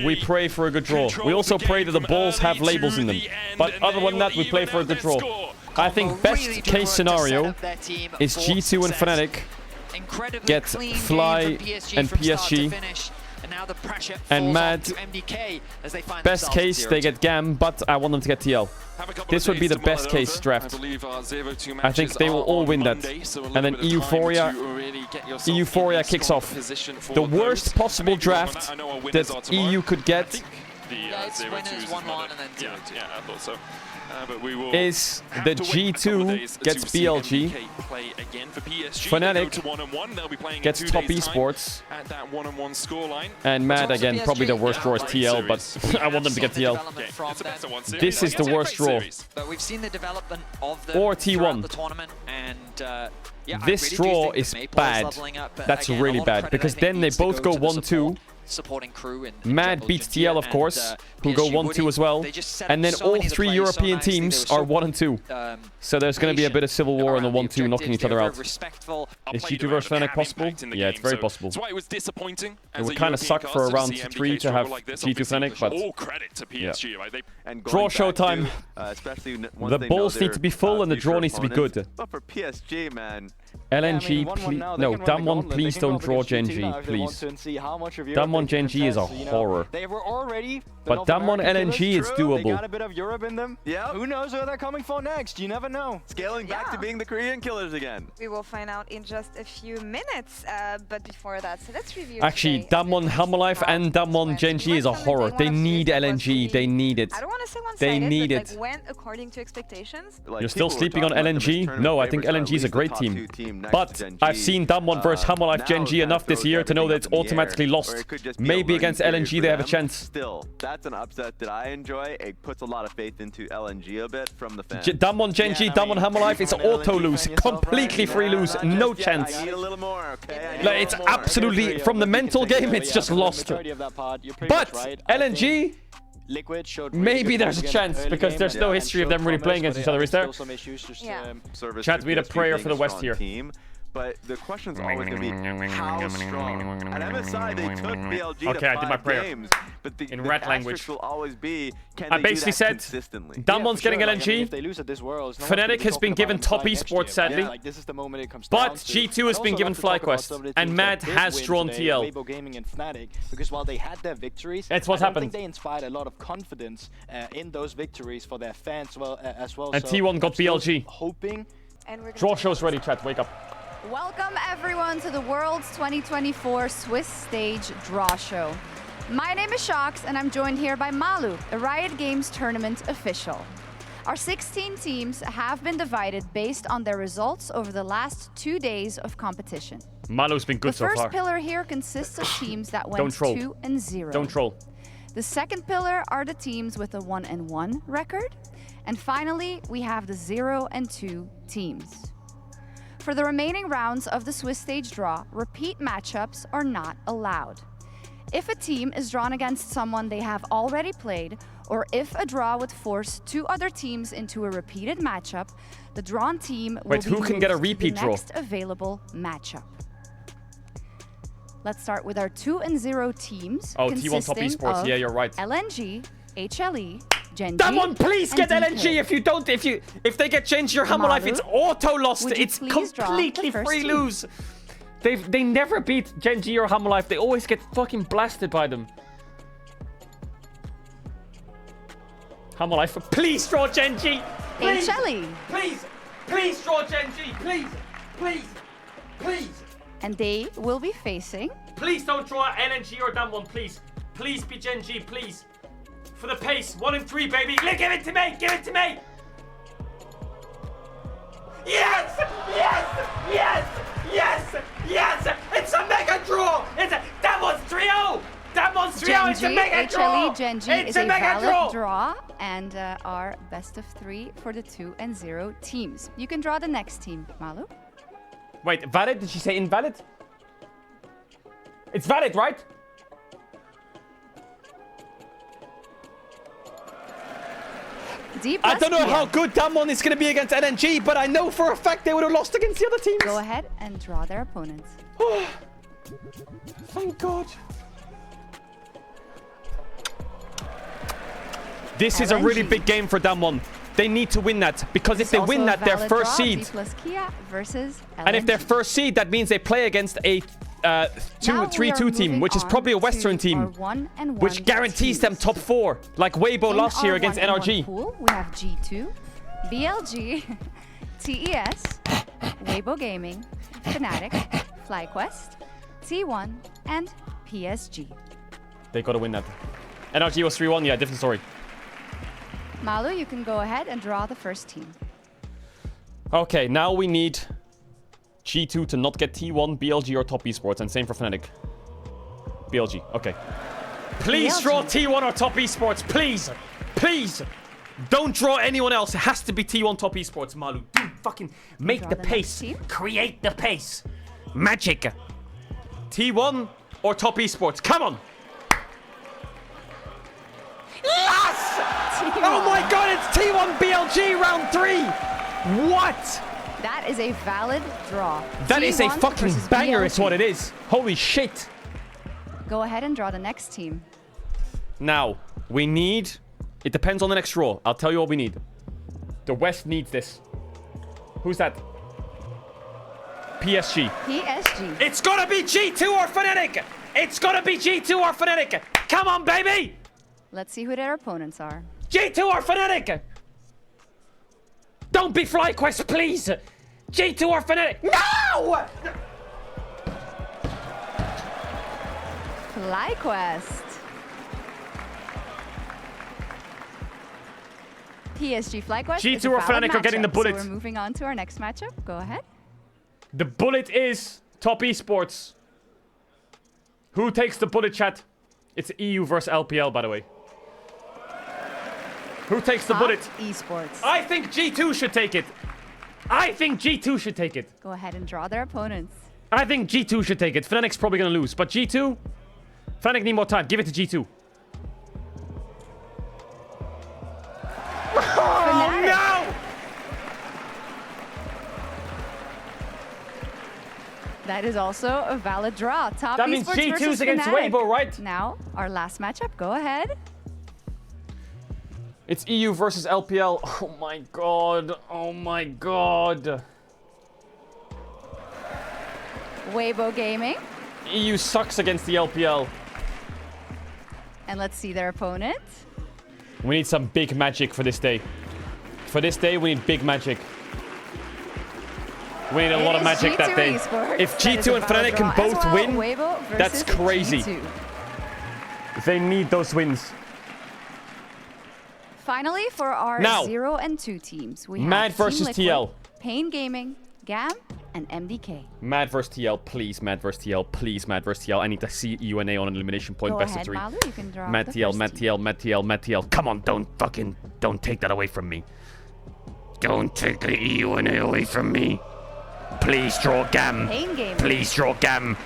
we pray for a good draw. We also pray that the balls have labels in them. But other than that, we play for a good draw. I think best case scenario is G2 and Fnatic get Fly and PSG. And Mad, best case, they get GAM, but I want them to get TL. This would be the best case draft. I think they will all win that. And then Euphoria kicks off. The worst possible draft that EU could get is the G2 gets BLG, Fnatic gets top esports, and Mad again, probably the worst draw is TL, but I want them to get TL. This is the worst draw. Or T1. This draw is bad. That's really bad, because then they both go 1-2. Mad beats TL, of course, who go 1-2 as well. And then all three European teams are 1-2. So there's going to be a bit of civil war on the 1-2, knocking each other out. Is G2 versus Fnatic possible? Yeah, it's very possible. It would kind of suck for a round 3 to have G2 Fnatic, but yeah. Draw showtime. The balls need to be full and the draw needs to be good. But for PSG, man. LNG, please. No, Damwon, please don't draw Genji, please. Damwon Genji is a horror. But Damwon LNG is doable. They got a bit of Europe in them. Yeah. Who knows where they're coming for next? You never know. Scaling back to being the Korean killers again. We will find out in just a few minutes. But before that, so let's review. Actually, Damwon Hammerlife and Damwon Genji is a horror. They need LNG. They need it. I don't want to say one-sided, they need it. Like went according to expectations. You're still sleeping on LNG? No, I think LNG is a great team. But I've seen Damwon versus Hammerlife Genji enough this year to know that it's automatically lost. Maybe against LNG they have a chance. Still, that's an upset that I enjoy. It puts a lot of faith into LNG a bit from the fans. Damwon Genji, Damwon Hammerlife, it's auto lose. Completely free lose. No chance. Like, it's absolutely, from the mental game, it's just lost. But LNG, maybe there's a chance, because there's no history of them really playing against each other, is there? Yeah. Chat, we had a prayer for the West here. But the question's always going to be how strong. At MSI, they took BLG okay, I did my prayer. Games, but in rat language. Will always be, can I basically said, Damwon's getting LNG. Fnatic has been given top esports, sadly. But G2 has been given FlyQuest. And Mad has drawn TL. Because while they had their victories, that's what happened. I think they inspired a lot of confidence in those victories for their fans as well. And T1 got BLG. Hoping. Draw show's ready, chat. Wake up. Welcome everyone to the World's 2024 Swiss Stage Draw Show. My name is Shox and I'm joined here by Malu, a Riot Games tournament official. Our 16 teams have been divided based on their results over the last 2 days of competition. Malu's been good so far. The first pillar here consists of teams that went 2-0. Don't troll. The second pillar are the teams with a 1-1 record. And finally, we have the 0-2 teams. For the remaining rounds of the Swiss Stage Draw, repeat matchups are not allowed. If a team is drawn against someone they have already played, or if a draw would force 2 other teams into a repeated matchup, the drawn team will be moved to the next available matchup. Let's start with our 2-0 teams. Oh, T1 top esports. Yeah, you're right. LNG, HLE, Genji. Damwon, please get LNG. If they get Genji or Hammerlife, it's auto lost. It's completely free lose. They never beat Genji or Hammerlife. They always get fucking blasted by them. Hammerlife, please draw Genji. Please, HLE. Please draw Genji. Please. And they will be facing. Please don't draw LNG or Damwon, please. Please be Genji, please. For the pace, 1-3, baby. Give it to me. Yes! It's a mega draw. Damwon's 3-0. It's a mega draw. HLE Genji is a valid draw and our best of 3 for the 2-0 teams. You can draw the next team, Malu. Wait, valid? Did she say invalid? It's valid, right? I don't know how good Damwon is going to be against LNG, but I know for a fact they would have lost against the other teams. Go ahead and draw their opponents. Thank God. This is a really big game for Damwon. They need to win that, because if they win that, they're first seed. And if they're first seed, that means they play against a 3-2 team, which is probably a Western team, which guarantees them top 4, like Weibo last year against NRG. Pool, we have G2, BLG, TES, Weibo Gaming, Fnatic, FlyQuest, T1, and PSG. They gotta win that. NRG was 3-1, yeah, different story. Malu, you can go ahead and draw the first team. Okay, now we need G2 to not get T1, BLG, or Top Esports, and same for Fnatic. BLG, okay. Please BLG. draw T1 or Top Esports, please! Please! Don't draw anyone else. It has to be T1 Top Esports, Malu. Dude, fucking make the pace. Create the pace. Magic. T1 or Top Esports, come on! Yes! Oh my god, it's T1 BLG round 3! What? That is a valid draw. That is a T1 fucking versus banger, BLG. it's what it is. Holy shit. Go ahead and draw the next team. Now, we need... It depends on the next draw. I'll tell you what we need. The West needs this. Who's that? PSG. PSG. It's gotta be G2 or Fnatic! It's gotta be G2 or Fnatic! Come on, baby! Let's see who their opponents are. G2 or Fnatic! Don't be FlyQuest, please! G2 or Fnatic! No! FlyQuest. PSG FlyQuest. G2 or Fnatic are getting the bullet. So we're moving on to our next matchup. Go ahead. The bullet is Top Esports. Who takes the bullet, chat? It's EU versus LPL, by the way. Who takes the bullet? Esports. I think G2 should take it. I think G2 should take it. Go ahead and draw their opponents. I think G2 should take it. Fnatic's probably gonna lose, but G2... Fnatic need more time. Give it to G2. Oh, no! That is also a valid draw. Top That means Esports G2's versus against Fnatic. Weibo, right? Now, our last matchup. Go ahead. It's EU versus LPL. Oh my god. Oh my god. Weibo Gaming. EU sucks against the LPL. And let's see their opponent. We need some big magic for this day. For this day, we need big magic. We need a lot of magic that day. If G2 and Fnatic can both win, that's crazy. G2. They need those wins. Finally, for our Now, 0 and 2 teams, we Mad have Team versus Liquid, TL. Pain Gaming, GAM, and MDK. Mad versus TL, please. Mad versus TL, please. Mad versus TL. I need to see UNA on an elimination point, Go best ahead, of 3. Malu, you can draw Mad the TL, first Mad team. TL, Mad TL, Mad TL. Come on, don't take that away from me. Don't take the UNA away from me. Please draw GAM. Pain Gaming. Please draw GAM.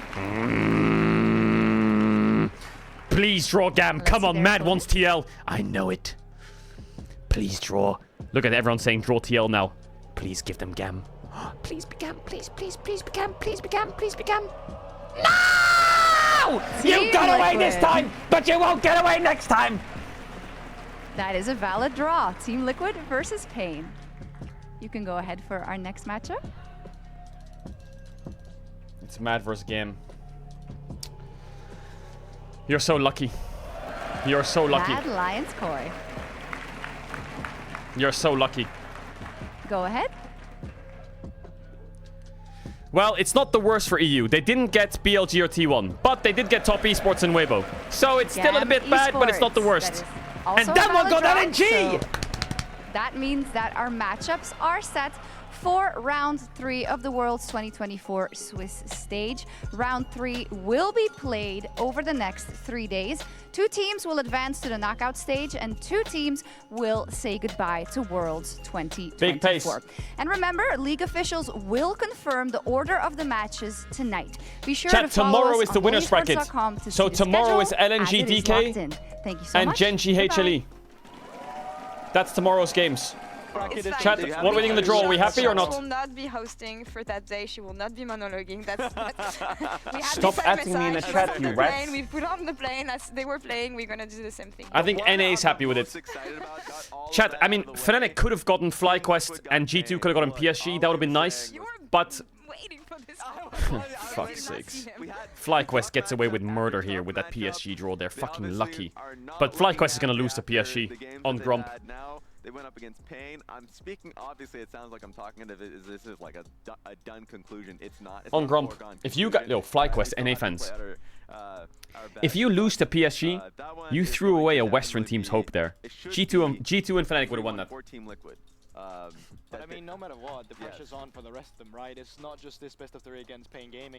Please draw GAM. Let's Come see on, their Mad opponent. wants TL. I know it. Please draw. Look at everyone saying draw TL now. Please give them GAM. Please be GAM. Please, please, please be GAM. Please be GAM. Please be GAM. No! You got away this time, but you won't get away next time. That is a valid draw. Team Liquid versus Pain. You can go ahead for our next matchup. It's Mad versus GAM. You're so lucky. You're so lucky. Mad Lions Koi. You're so lucky. Go ahead. Well, it's not the worst for EU. They didn't get BLG or T1, but they did get Top Esports and Weibo. So it's still a GAM bit bad, but it's not the Esports. worst. That is also And a that one valid got draw, LNG! so that means that our matchups are set for round 3 of the World's 2024 Swiss stage. Round 3 will be played over the next 3 days. 2 teams will advance to the knockout stage and 2 teams will say goodbye to Worlds 2024. Big pace. And remember, league officials will confirm the order of the matches tonight. Be sure to Chat, follow tomorrow us is the on winners bracket. holysports.com to So see the tomorrow is schedule LNG as it is DK locked in. Thank you so and much. Genji Goodbye. HLE. That's tomorrow's games. Bracket It's is fine. Chat, ridiculous. what are we thinking of the draw? Are we happy or She not? will not be hosting for that day. She will not be monologuing. That's we had Stop the same adding me in the message. chat, She was on you the rats. plane, we put on the plane as they were playing. We're gonna do the same thing. I think NA is happy with it. Chat, I mean, Fnatic could have gotten FlyQuest and G2 could have gotten PSG. That would have been nice. You were But waiting for this. fuck's sakes. FlyQuest gets away with murder here with that PSG draw. They're fucking lucky. But FlyQuest is going to lose to PSG on Grump. They went up against Pain. I'm speaking, obviously, it sounds like I'm talking into this is like a done conclusion. It's not. It's On not Grump, foregone if you got... conclusion. Yo, FlyQuest, We still NA have to fans. play our If best, you lose to but, PSG, that one you is threw going away to a Western definitely team's be- hope there. it should G2 and Fnatic be would have won that. 3-1 Team Liquid. But I mean, no matter what, the pressure's on for the rest of them, right? It's not just this best of 3 against Pain Gaming.